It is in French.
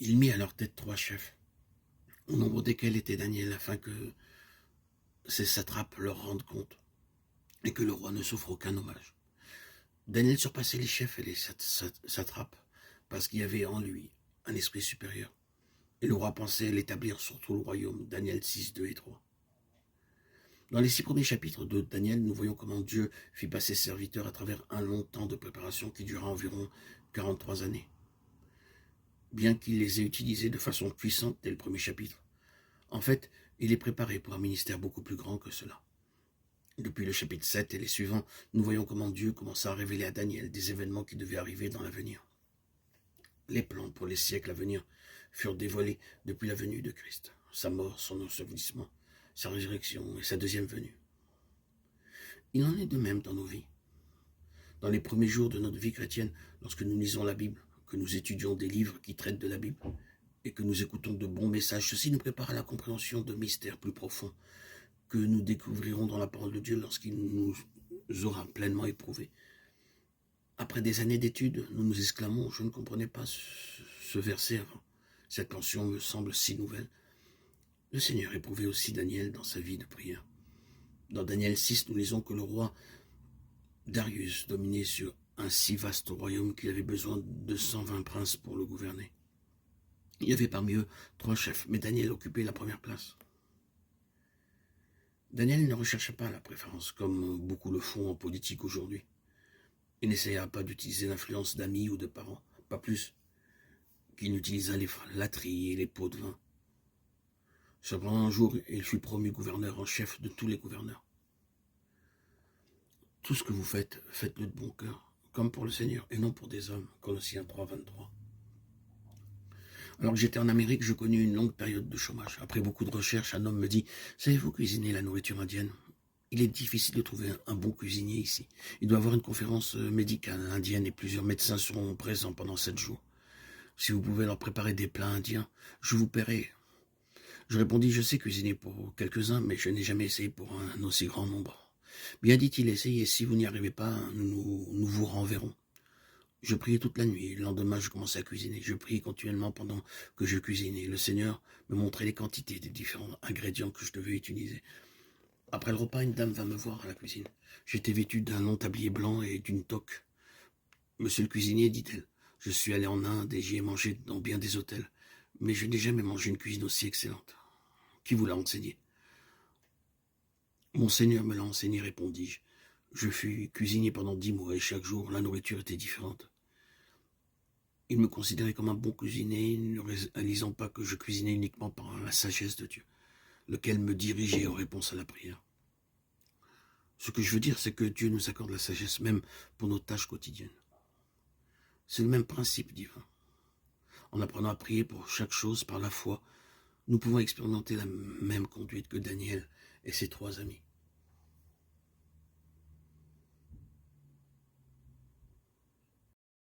Il mit à leur tête 3 chefs, au nombre desquels était Daniel, afin que ces satrapes leur rendent compte, et que le roi ne souffre aucun dommage. Daniel surpassait les chefs et les satrapes, parce qu'il y avait en lui un esprit supérieur. Et le roi pensait l'établir sur tout le royaume. Daniel 6, 2 et 3. Dans les 6 premiers chapitres de Daniel, nous voyons comment Dieu fit passer ses serviteurs à travers un long temps de préparation qui dura environ 43 années. Bien qu'il les ait utilisés de façon puissante dès le premier chapitre, en fait, il les préparait pour un ministère beaucoup plus grand que cela. Depuis le chapitre 7 et les suivants, nous voyons comment Dieu commença à révéler à Daniel des événements qui devaient arriver dans l'avenir. Les plans pour les siècles à venir furent dévoilés depuis la venue de Christ, sa mort, son ensevelissement, sa résurrection et sa deuxième venue. Il en est de même dans nos vies. Dans les premiers jours de notre vie chrétienne, lorsque nous lisons la Bible, que nous étudions des livres qui traitent de la Bible, et que nous écoutons de bons messages, ceci nous prépare à la compréhension de mystères plus profonds que nous découvrirons dans la parole de Dieu lorsqu'il nous aura pleinement éprouvés. Après des années d'études, nous nous exclamons, je ne comprenais pas ce verset avant. Cette mention me semble si nouvelle. Le Seigneur éprouvait aussi Daniel dans sa vie de prière. Dans Daniel 6, nous lisons que le roi Darius dominait sur un si vaste royaume qu'il avait besoin de 120 princes pour le gouverner. Il y avait parmi eux 3 chefs, mais Daniel occupait la première place. Daniel ne recherchait pas la préférence, comme beaucoup le font en politique aujourd'hui. Il n'essaya pas d'utiliser l'influence d'amis ou de parents, pas plus qu'il n'utilisa les flatteries et les pots de vin. Cependant, un jour, il fut promu gouverneur en chef de tous les gouverneurs. Tout ce que vous faites, faites-le de bon cœur, comme pour le Seigneur, et non pour des hommes. Colossiens 3, 23. Alors que j'étais en Amérique, je connus une longue période de chômage. Après beaucoup de recherches, un homme me dit « Savez-vous cuisiner la nourriture indienne ?» Il est difficile de trouver un bon cuisinier ici. Il doit y avoir une conférence médicale indienne et plusieurs médecins seront présents pendant 7 jours. Si vous pouvez leur préparer des plats indiens, je vous paierai. Je répondis, je sais cuisiner pour quelques-uns, mais je n'ai jamais essayé pour un aussi grand nombre. Bien dit-il, essayez, si vous n'y arrivez pas, nous vous renverrons. Je priais toute la nuit, le lendemain je commençais à cuisiner. Je priais continuellement pendant que je cuisinais. Le Seigneur me montrait les quantités des différents ingrédients que je devais utiliser. Après le repas, une dame va me voir à la cuisine. J'étais vêtu d'un long tablier blanc et d'une toque. Monsieur le cuisinier, dit-elle, je suis allé en Inde et j'y ai mangé dans bien des hôtels, mais je n'ai jamais mangé une cuisine aussi excellente. Qui vous l'a enseigné? Mon Seigneur me l'a enseigné, répondis-je. Je fus cuisinier pendant 10 mois et chaque jour, la nourriture était différente. Il me considérait comme un bon cuisinier, ne réalisant pas que je cuisinais uniquement par la sagesse de Dieu, lequel me dirigeait en réponse à la prière. Ce que je veux dire, c'est que Dieu nous accorde la sagesse même pour nos tâches quotidiennes. C'est le même principe divin. En apprenant à prier pour chaque chose par la foi, nous pouvons expérimenter la même conduite que Daniel et ses 3 amis.